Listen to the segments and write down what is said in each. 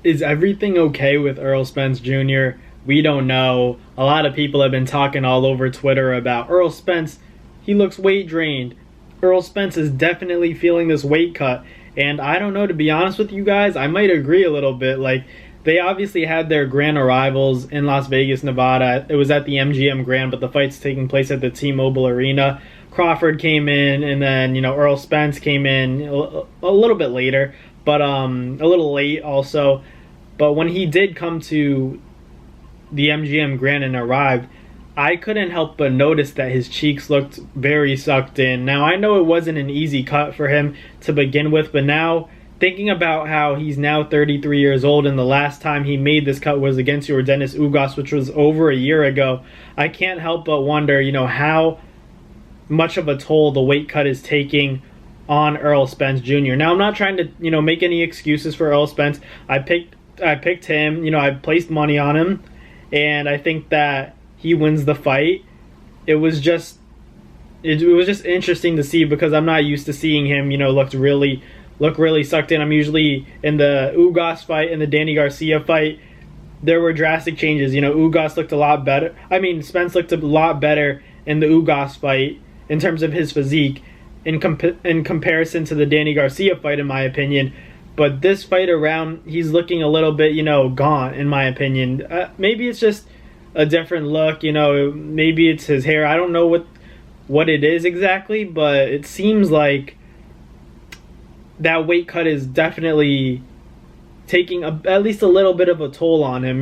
Is everything okay with Errol Spence Jr.? We don't know. A lot of people have been talking all over Twitter about Errol Spence. He looks weight drained. Errol Spence is definitely feeling this weight cut. And I don't know, to be honest with you guys, I might agree a little bit. Like, they obviously had their grand arrivals in Las Vegas, Nevada. It was at the MGM Grand, but the fight's taking place at the T-Mobile Arena. Crawford came in, and then, Errol Spence came in a little bit later, but a little late also. But when he did come to the MGM Grand and arrived, I couldn't help but notice that his cheeks looked very sucked in. Now, I know it wasn't an easy cut for him to begin with, but now thinking about how he's now 33 years old and the last time he made this cut was against Yordenis Ugas, which was over a year ago, I can't help but wonder, how much of a toll the weight cut is taking on Errol Spence Jr. Now, I'm not trying to, make any excuses for Errol Spence. I picked him, I placed money on him, and I think that he wins the fight. It was just interesting to see because I'm not used to seeing him, look really sucked in. I'm usually in the Ugas fight and the Danny Garcia fight. There were drastic changes. Ugas looked a lot better. Spence looked a lot better in the Ugas fight in terms of his physique in comparison to the Danny Garcia fight, in my opinion. But this fight around, he's looking a little bit, gaunt, in my opinion. Maybe it's just a different look, maybe it's his hair. I don't know what it is exactly, but it seems like that weight cut is definitely taking at least a little bit of a toll on him.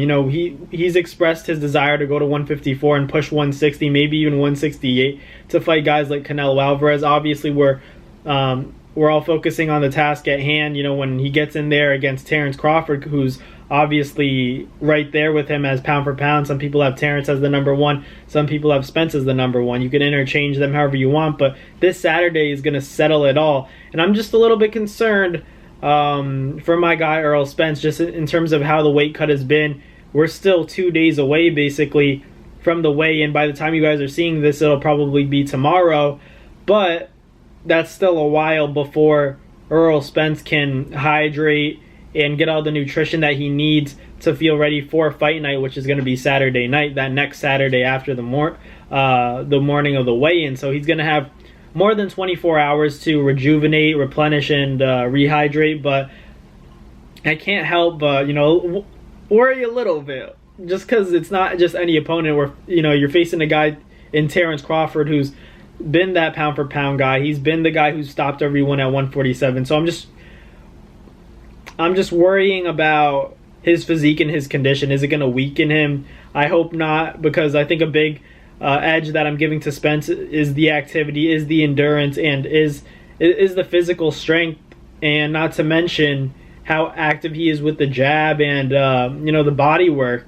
He's expressed his desire to go to 154 and push 160, maybe even 168 to fight guys like Canelo Alvarez. Obviously, we're all focusing on the task at hand. When he gets in there against Terence Crawford, who's obviously right there with him as pound for pound. Some people have Terence as the number one. Some people have Spence as the number one. You can interchange them however you want, but this Saturday is going to settle it all. And I'm just a little bit concerned for my guy Errol Spence, just in terms of how the weight cut has been. We're still 2 days away, basically, from the weigh-in. By the time you guys are seeing this, it'll probably be tomorrow. But that's still a while before Errol Spence can hydrate and get all the nutrition that he needs to feel ready for fight night, which is going to be Saturday night, that next Saturday after the morning of the weigh-in. So he's going to have more than 24 hours to rejuvenate, replenish, and rehydrate. But I can't help but, worry a little bit, just because it's not just any opponent where, you're facing a guy in Terence Crawford who's been that pound for pound guy. He's been the guy who's stopped everyone at 147. So I'm just worrying about his physique and his condition. Is it going to weaken him? I hope not, because I think a big edge that I'm giving to Spence is the activity, is the endurance, and is the physical strength, and not to mention how active he is with the jab and the body work.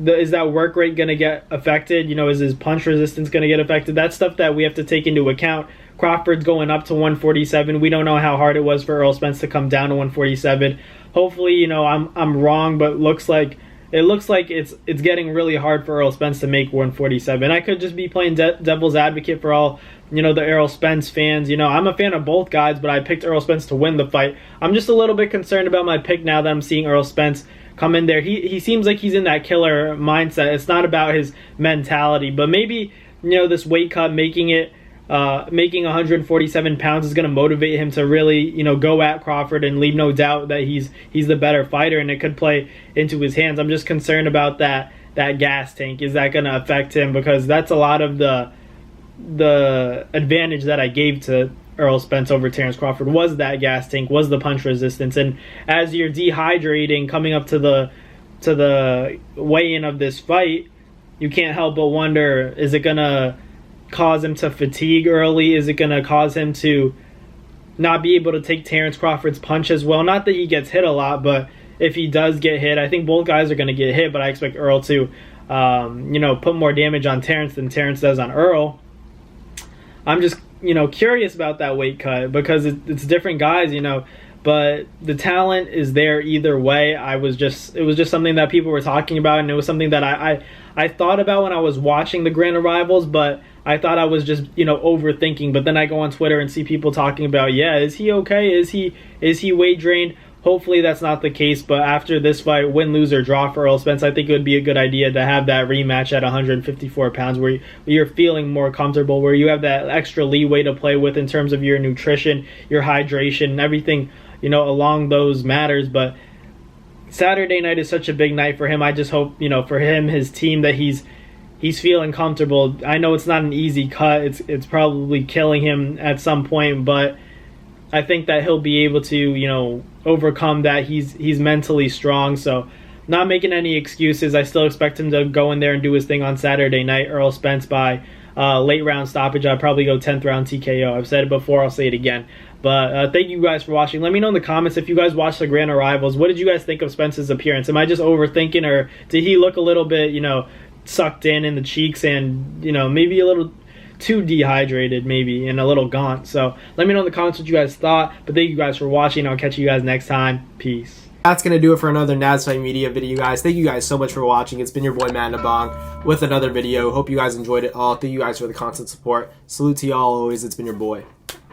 Is that work rate going to get affected? Is his punch resistance going to get affected? That's stuff that we have to take into account. Crawford's going up to 147. We don't know how hard it was for Errol Spence to come down to 147. Hopefully, I'm wrong, but it looks like it's getting really hard for Errol Spence to make 147. I could just be playing devil's advocate for all the Errol Spence fans. I'm a fan of both guys, but I picked Errol Spence to win the fight. I'm just a little bit concerned about my pick now that I'm seeing Errol Spence come in there. He seems like he's in that killer mindset. It's not about his mentality, but maybe this weight cut, making 147 pounds is going to motivate him to really go at Crawford and leave no doubt that he's the better fighter, and it could play into his hands. I'm just concerned about that gas tank. Is that going to affect him? Because that's a lot of the advantage that I gave to Errol Spence over Terence Crawford, was that gas tank, was the punch resistance. And as you're dehydrating coming up to the weigh-in of this fight, you can't help but wonder, is it going to cause him to fatigue early? Is it going to cause him to not be able to take Terence Crawford's punch as well? Not that he gets hit a lot, but if he does get hit, I think both guys are going to get hit, but I expect Errol to put more damage on Terence than Terence does on Errol. I'm just curious about that weight cut because it's different guys, but the talent is there either way. It was just something that people were talking about, and it was something that I thought about when I was watching the grand arrivals, but I thought I was just overthinking. But then I go on Twitter and see people talking about, is he okay? Is he weight drained? Hopefully that's not the case, but after this fight, win, lose, or draw for Errol Spence, I think it would be a good idea to have that rematch at 154 pounds where you're feeling more comfortable, where you have that extra leeway to play with in terms of your nutrition, your hydration, everything, along those matters. But Saturday night is such a big night for him. I just hope, for him, his team, that he's feeling comfortable. I know it's not an easy cut. It's probably killing him at some point, but I think that he'll be able to, overcome that. He's mentally strong, so not making any excuses. I still expect him to go in there and do his thing on Saturday night. Errol Spence by late round stoppage. I'll probably go 10th round TKO. I've said it before, I'll say it again. But thank you guys for watching. Let me know in the comments if you guys watched the Grand Arrivals. What did you guys think of Spence's appearance? Am I just overthinking, or did he look a little bit, sucked in the cheeks and, maybe a little too dehydrated maybe and a little gaunt? So let me know in the comments what you guys thought. But thank you guys for watching. I'll catch you guys next time. Peace. That's going to do it for another Naz Fight Media video, guys. Thank you guys so much for watching. It's been your boy, Matt Nabong, with another video. Hope you guys enjoyed it all. Thank you guys for the constant support. Salute to y'all always. It's been your boy.